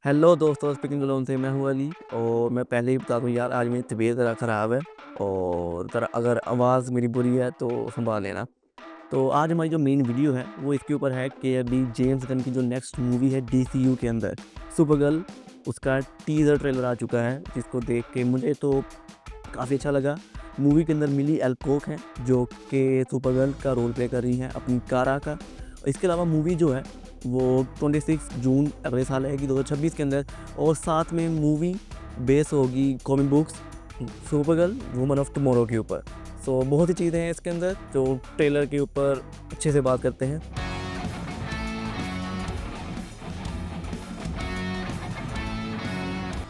Hello दोस्तों, speaking alone से मैं हूँ अली। और मैं पहले ही बता दूँ यार, आज मेरी तबीयत ज़रा ख़राब है और ज़रा अगर आवाज़ मेरी बुरी है तो संभाल लेना। तो आज हमारी जो मेन वीडियो है वो इसके ऊपर है कि अभी जेम्स गन की जो नेक्स्ट मूवी है डीसीयू के अंदर, सुपरगर्ल, उसका टीज़र ट्रेलर आ चुका है, जिसको देख के मुझे तो काफ़ी अच्छा लगा। मूवी के अंदर मिली एल्कोक हैं जो कि सुपरगर्ल का रोल प्ले कर रही हैं अपनी कारा का। इसके अलावा मूवी जो है वो 26 जून अगले साल आएगी 2026 के अंदर। और साथ में मूवी बेस होगी comic books Supergirl woman of tomorrow के ऊपर। सो बहुत ही चीज़ें हैं इसके अंदर जो ट्रेलर के ऊपर अच्छे से बात करते हैं।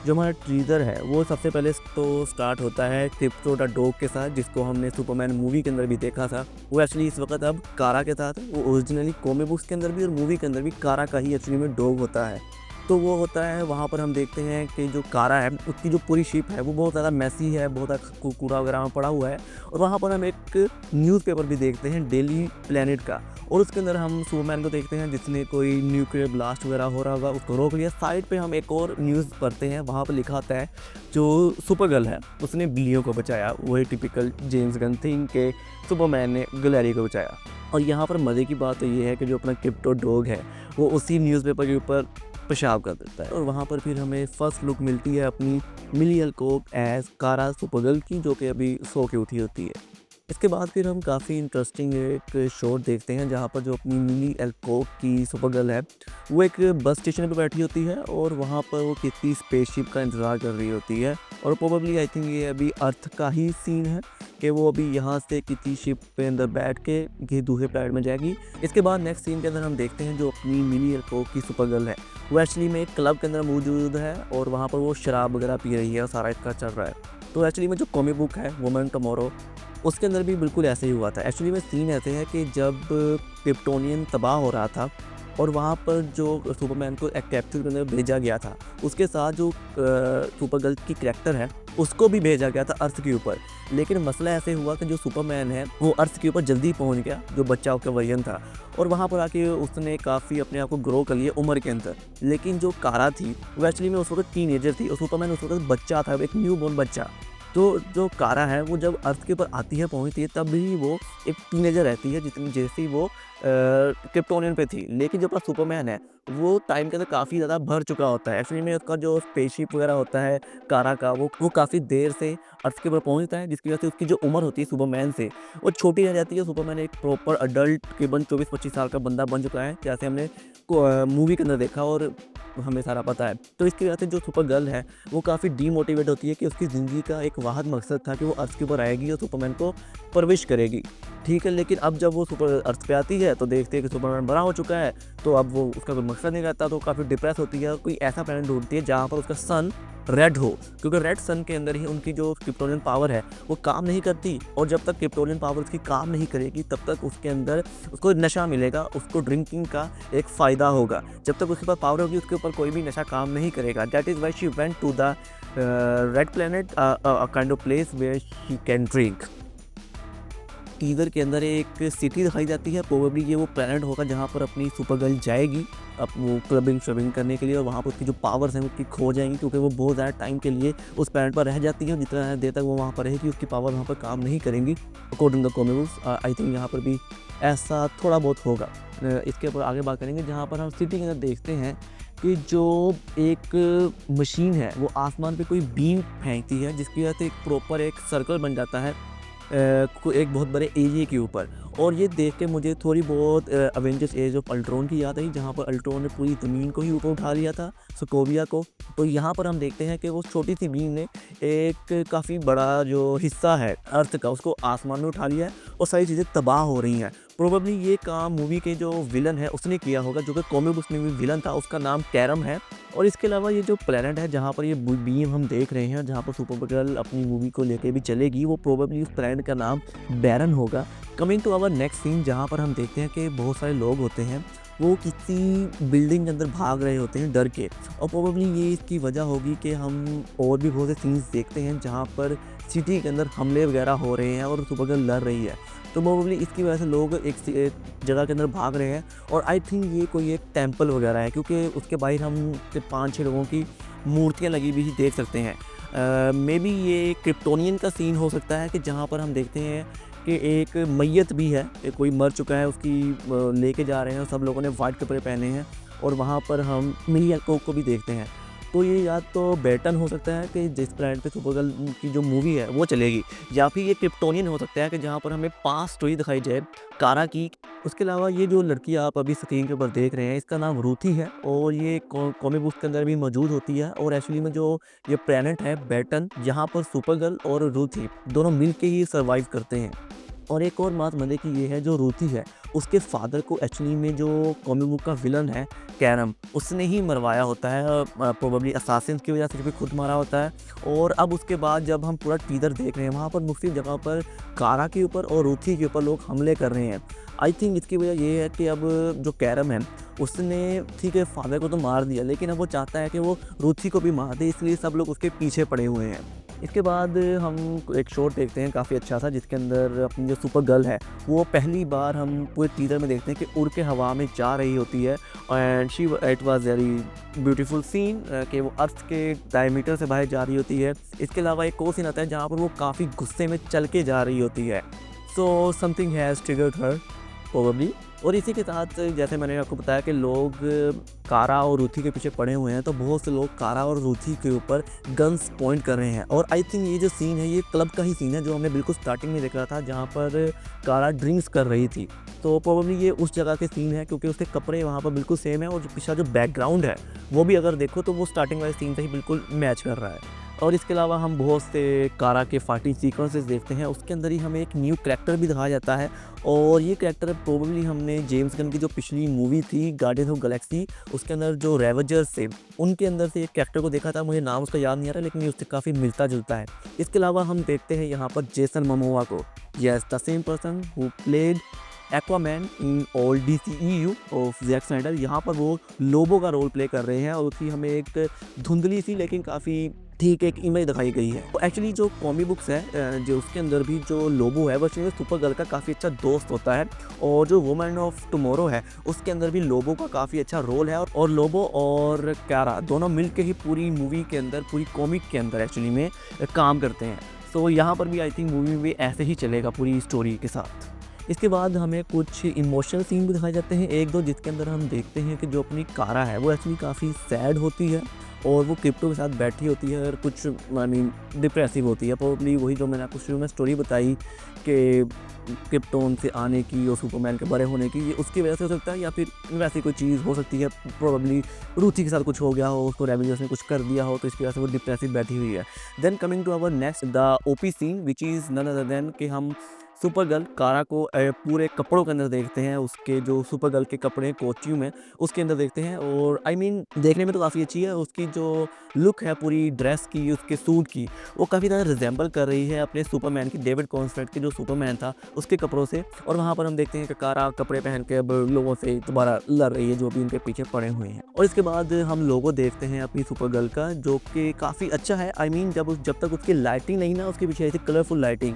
जो हमारा टीज़र है वो सबसे पहले तो स्टार्ट होता है क्रिप्टो द डॉग के साथ, जिसको हमने सुपरमैन मूवी के अंदर भी देखा था। वो एक्चुअली इस वक्त अब कारा के साथ है। वो ओरिजिनली कॉमिक बुक्स के अंदर भी और मूवी के अंदर भी कारा का ही एक्चुअली में डॉग होता है। तो वो होता है वहाँ पर हम देखते हैं कि जो कारा है उसकी जो पूरी शिप है वो बहुत ज़्यादा मैसी है, बहुत ज़्यादा कूड़ा वगैरह में पड़ा हुआ है। और वहाँ पर हम एक न्यूज़पेपर भी देखते हैं डेली प्लेनेट का, और उसके अंदर हम सुपरमैन को देखते हैं जिसने कोई न्यूक्लियर ब्लास्ट वगैरह हो रहा होगा उसको रोक लिया। साइड पे हम एक और न्यूज़ पढ़ते हैं, वहाँ पर लिखा होता है जो सुपरगर्ल है उसने बिल्लियों को बचाया। वही टिपिकल जेम्स गन थिंग के सुपरमैन ने गैलेरी को बचाया। और यहाँ पर मज़े की बात तो ये है कि जो अपना क्रिप्टो डॉग है वो उसी न्यूज़पेपर के ऊपर पेशाब कर देता है। और वहाँ पर फिर हमें फर्स्ट लुक मिलती है अपनी मिली एल्कोक एज कारा सुपरगर्ल की, जो कि अभी सो के उठी होती है। इसके बाद फिर हम काफ़ी इंटरेस्टिंग एक शॉट देखते हैं जहाँ पर जो अपनी मिली एल्कोक की सुपरगर्ल है वो एक बस स्टेशन पर बैठी होती है और वहाँ पर वो किसी स्पेसशिप का इंतज़ार कर रही होती है। और प्रोबेबली आई थिंक ये अभी अर्थ का ही सीन है कि वो अभी यहाँ से किसी शिप पे अंदर बैठ के किसी दूसरे प्लैनेट में जाएगी। इसके बाद नेक्स्ट सीन के अंदर हम देखते हैं जो अपनी मिली एल्कोक की सुपरगर्ल है वो एक्चुअली में एक क्लब के अंदर मौजूद है और वहाँ पर वो शराब वगैरह पी रही है और सारा इसका चल रहा है। तो एक्चुअली में जो कॉमिक बुक है वुमन टुमारो उसके अंदर भी बिल्कुल ऐसे ही हुआ था। एक्चुअली में सीन ऐसे है कि जब क्रिप्टोनियन तबाह हो रहा था और वहाँ पर जो सुपरमैन को एक कैप्सूल के अंदर भेजा गया था उसके साथ जो सुपरगर्ल की कैरेक्टर है उसको भी भेजा गया था अर्थ के ऊपर। लेकिन मसला ऐसे हुआ कि जो सुपरमैन है वो अर्थ के ऊपर जल्दी पहुँच गया, जो बच्चा उसका वर्जन था, और वहाँ पर आके उसने काफ़ी अपने आप को ग्रो कर लिया उम्र के अंदर। लेकिन जो कारा थी वो एक्चुअली में उस वक्त टीनेजर थी और सुपरमैन उस वक्त बच्चा था, एक न्यू बोर्न बच्चा। तो जो कारा है वो जब अर्थ के ऊपर आती है पहुंचती है तब भी वो एक टीनेजर रहती है जितनी जैसी वो क्रिप्टोनियन पे थी। लेकिन जो अपना सुपरमैन है वो टाइम के अंदर काफ़ी ज़्यादा भर चुका होता है। एक्चुअली में उसका जो स्पेसशिप वगैरह होता है कारा का वो काफ़ी देर से अर्थ के ऊपर पहुंचता है, जिसकी वजह से उसकी जो उम्र होती है सुपरमैन से वो छोटी रह जाती है। सुपरमैन एक प्रॉपर अडल्ट तकरीबन 24-25 साल का बंदा बन चुका है, जैसे हमने मूवी के अंदर देखा और हमें सारा पता है। तो इसकी वजह से जो सुपरगर्ल है वो काफ़ी डीमोटिवेट होती है कि उसकी ज़िंदगी का एक वाहिद मकसद था कि वो अर्थ के ऊपर आएगी और सुपरमैन को परवरिश करेगी। ठीक है, लेकिन अब जब वो सुपर अर्थ पे आती है तो देखते हैं कि सुपरमैन बड़ा हो चुका है, तो अब वो उसका कोई मकसद नहीं रहता, तो काफ़ी डिप्रेस होती है और कोई ऐसा प्लैनेट ढूंढती है जहाँ पर उसका सन रेड हो, क्योंकि रेड सन के अंदर ही उनकी जो क्रिप्टोनियन पावर है वो काम नहीं करती। और जब तक क्रिप्टोनियन पावर उसकी काम नहीं करेगी तब तक उसके अंदर उसको नशा मिलेगा, उसको ड्रिंकिंग का एक फ़ायदा होगा। जब तक उसके पास पावर होगी उसके ऊपर कोई भी नशा काम नहीं करेगा। That is why she went to the red planet, kind of place where she can drink. Teaser के अंदर एक सिटी दिखाई जाती है, प्रोबेबली ये वो प्लैनेट होगा जहाँ पर अपनी सुपरगर्ल जाएगी अब वो क्लबिंग शबिंग करने के लिए, और वहाँ पर उसकी जो पावर्स हैं उसकी खो जाएंगी क्योंकि वो बहुत ज़्यादा टाइम के लिए उस प्लैनेट पर रह जाती है। जितना देर तक वो वहाँ पर रहेगी उसकी पावर वहाँ पर काम नहीं करेंगी according the comic books. I think यहाँ पर भी ऐसा थोड़ा बहुत होगा। इसके ऊपर आगे बात करेंगे जहाँ पर हम सिटी के अंदर देखते हैं कि जो एक मशीन है वो आसमान पे कोई बीम फेंकती है, जिसकी वजह से एक प्रॉपर एक सर्कल बन जाता है एक बहुत बड़े एरिया के ऊपर। और ये देख के मुझे थोड़ी बहुत अवेंजर्स एज ऑफ अल्ट्रॉन की याद आई, जहाँ पर अल्ट्रॉन ने पूरी ज़मीन को ही ऊपर उठा लिया था, सोकोविया को। तो यहाँ पर हम देखते हैं कि वो छोटी सी बीम ने एक काफ़ी बड़ा जो हिस्सा है अर्थ का उसको आसमान में उठा लिया है और सारी चीज़ें तबाह हो रही हैं। प्रोबेबली ये काम मूवी के जो विलन है उसने किया होगा, जो कि कॉमिक बुक्स में भी विलन था, उसका नाम कैरम है। और इसके अलावा ये जो प्लेनेट है जहाँ पर ये बीम हम देख रहे हैं, जहाँ पर सुपरगर्ल अपनी मूवी को लेके भी चलेगी, वो प्रोबेबली उस प्लेनेट का नाम बैरन होगा। Coming to our next scene, जहाँ पर हम देखते हैं कि बहुत सारे लोग होते हैं वो किसी बिल्डिंग के अंदर भाग रहे होते हैं डर के, और प्रोबेबली ये इसकी वजह होगी कि हम और भी बहुत से सीन्स देखते हैं जहाँ पर सिटी के अंदर हमले वगैरह हो रहे हैं और सुपरगर्ल लड़ रही है। तो प्रोबेबली इसकी वजह से लोग एक जगह के अंदर भाग रहे हैं। और आई थिंक ये कोई एक टेंपल वगैरह है, क्योंकि उसके बाहर हम 5-6 लोगों की मूर्तियाँ लगी हुई देख सकते हैं। मे बी ये क्रिप्टोनियन का सीन हो सकता है कि जहाँ पर हम देखते हैं कि एक मैयत भी है, कोई मर चुका है, उसकी लेके जा रहे हैं और सब लोगों ने वाइट कपड़े पहने हैं और वहाँ पर हम मिनी एल्कोव को भी देखते हैं। तो ये या तो बेटन हो सकता है कि जिस प्लैनेट पे सुपरगर्ल की जो मूवी है वो चलेगी, या फिर ये क्रिप्टोनियन हो सकता है कि जहाँ पर हमें पास्ट स्टोरी दिखाई जाए कारा की। उसके अलावा ये जो लड़की आप अभी स्क्रीन के ऊपर देख रहे हैं, इसका नाम रूथी है और ये कॉमिक बुक के अंदर भी मौजूद होती है। और एक्चुअली में जो ये प्लैनेट है बेटन, यहाँ पर सुपरगर्ल और रूथी दोनों मिल के ही सर्वाइव करते हैं। और एक और बात मज़े की ये है, जो रूथी है उसके फादर को एक्चुअली में जो कॉमिक बुक का विलन है कैरम, उसने ही मरवाया होता है, प्रोबेबली असासिन्स की वजह से भी खुद मारा होता है। और अब उसके बाद जब हम पूरा टीज़र देख रहे हैं, वहाँ पर मुख्तलिफ जगह पर कारा के ऊपर और रूथी के ऊपर लोग हमले कर रहे हैं। आई थिंक इसकी वजह ये है कि अब जो कैरम है उसने ठीक है फादर को तो मार दिया, लेकिन अब वो चाहता है कि वो रूथी को भी मार दे, इसलिए सब लोग उसके पीछे पड़े हुए हैं। इसके बाद हम एक शॉट देखते हैं काफ़ी अच्छा सा, जिसके अंदर अपनी जो सुपर गर्ल है वो पहली बार हम पूरे टीज़र में देखते हैं कि उड़ के हवा में जा रही होती है। And it was very beautiful scene कि वो अर्थ के डायमीटर से बाहर जा रही होती है। इसके अलावा एक और सीन आता है जहाँ पर वो काफ़ी गुस्से में चल के जा रही होती है। So something has triggered her probably. और इसी के साथ जैसे मैंने आपको बताया कि लोग कारा और रूथी के पीछे पड़े हुए हैं, तो बहुत से लोग कारा और रूथी के ऊपर गन्स पॉइंट कर रहे हैं। और आई थिंक ये जो सीन है ये क्लब का ही सीन है जो हमने बिल्कुल स्टार्टिंग में देखा था, जहाँ पर कारा ड्रिंक्स कर रही थी। तो प्रोबेबली ये उस जगह के सीन है, क्योंकि उसके कपड़े वहाँ पर बिल्कुल सेम है और पिछला जो बैकग्राउंड है वो भी अगर देखो तो वो स्टार्टिंग वाले सीन से ही बिल्कुल मैच कर रहा है। और इसके अलावा हम बहुत से कारा के फाइटिंग सीक्वेंसेस देखते हैं, उसके अंदर ही हमें एक न्यू कैरेक्टर भी दिखाया जाता है। और ये कैरेक्टर प्रोबेबली हमने जेम्स गन की जो पिछली मूवी थी गार्डियंस ऑफ गैलेक्सी, उसके अंदर जो रेवेंजर्स थे उनके अंदर से एक कैरेक्टर को देखा था, मुझे नाम उसका याद नहीं आ रहा, लेकिन ये उससे काफ़ी मिलता जुलता है। इसके अलावा हम देखते हैं यहाँ पर जेसन मोमोआ को, yes the same person who played Aquaman in all DCEU of Jack Snyder. यहाँ पर वो लोबो का रोल प्ले कर रहे हैं और उसकी हमें एक धुंधली सी लेकिन काफ़ी ठीक एक इमेज दिखाई गई है। तो एक्चुअली जो कॉमिक बुक्स है जो उसके अंदर भी जो लोबो है वो एक्चुअली सुपर गर्ल का काफ़ी अच्छा दोस्त होता है। और जो वुमेन ऑफ टुमारो है उसके अंदर भी लोबो का काफ़ी अच्छा रोल है। और लोबो और कारा दोनों मिल के ही पूरी मूवी के अंदर, पूरी कॉमिक के अंदर एक्चुअली में काम करते हैं। सो यहाँ पर भी आई थिंक मूवी में भी ऐसे ही चलेगा पूरी स्टोरी के साथ। इसके बाद हमें कुछ इमोशनल सीन भी दिखाए जाते हैं एक दो, जिसके अंदर हम देखते हैं कि जो अपनी कारा है वो एक्चुअली काफ़ी सैड होती है और वो क्रिप्टो के साथ बैठी होती है और कुछ आई मीन डिप्रेसिव होती है। प्रोबेबली वही जो मैंने आपको शुरू में स्टोरी बताई कि क्रिप्टोन से आने की और सुपरमैन के बड़े होने की, ये उसकी वजह से हो सकता है या फिर वैसी कोई चीज़ हो सकती है। प्रोबेबली रूथी के साथ कुछ हो गया हो, उसको रेवेंजर्स ने कुछ कर दिया हो, तो इसकी वजह से वो डिप्रेसिव बैठी हुई है। Then coming to our next the OP scene which is none other than कि हम सुपर गर्ल कारा को पूरे कपड़ों के अंदर देखते हैं, उसके जो सुपर गर्ल के कपड़े कॉस्ट्यूम है उसके अंदर देखते हैं। और आई मीन देखने में तो काफ़ी अच्छी है, उसकी जो लुक है पूरी ड्रेस की, उसके सूट की, वो काफ़ी ज़्यादा रिजेंबल कर रही है अपने सुपरमैन की, डेविड कॉन्स्टेंट के जो सुपरमैन था उसके कपड़ों से। और वहाँ पर हम देखते हैं कि कारा कपड़े पहन के अब लोगों से दोबारा लड़ रही है जो भी उनके पीछे पड़े हुए हैं। और इसके बाद हम लोगो देखते हैं अपनी सुपर गर्ल का, जो कि काफ़ी अच्छा है। आई मीन जब तक उसकी लाइटिंग नहीं ना, उसके पीछे ऐसी कलरफुल लाइटिंग,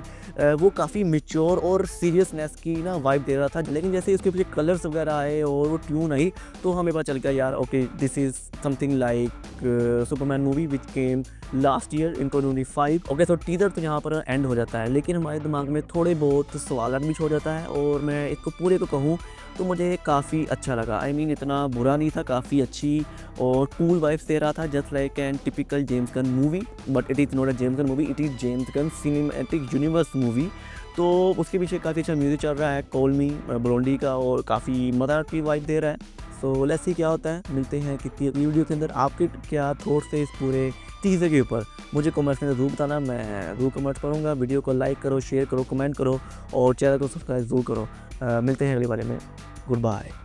वो काफ़ी मैच्योर और सीरियसनेस की ना वाइब दे रहा था। लेकिन जैसे उसके पीछे कलर्स वगैरह आए और वो ट्यून आई तो हमें पता चल गया यार okay this is something like Superman movie which came last year in 2025। Okay so teaser तो यहाँ पर एंड हो जाता है, लेकिन हमारे दिमाग में थोड़े बहुत सवाल भी छोड़ जाता है। और मैं इसको पूरे को कहूँ तो मुझे काफ़ी अच्छा लगा। आई मीन इतना बुरा नहीं था, काफ़ी अच्छी और कूल वाइब्स दे रहा था, just like an typical James Gunn movie. But it is not a James Gunn movie, it is James Gunn cinematic universe movie. तो उसके पीछे काफ़ी अच्छा म्यूज़िक चल रहा है कॉल मी ब्लोंडी का और काफ़ी मज़ा की वाइब दे रहा है। सो लेट्स सी क्या होता है, मिलते हैं कि वीडियो के अंदर आपके क्या थॉट्स है इस पूरे टीज़र के ऊपर। मुझे कमेंट्स में ज़रूर बताना, मैं ज़रूर कमेंट करूँगा। वीडियो को लाइक करो, शेयर करो, कमेंट करो और चैनल को सब्सक्राइब ज़रूर करो। मिलते हैं अगले बारे में। Good bye.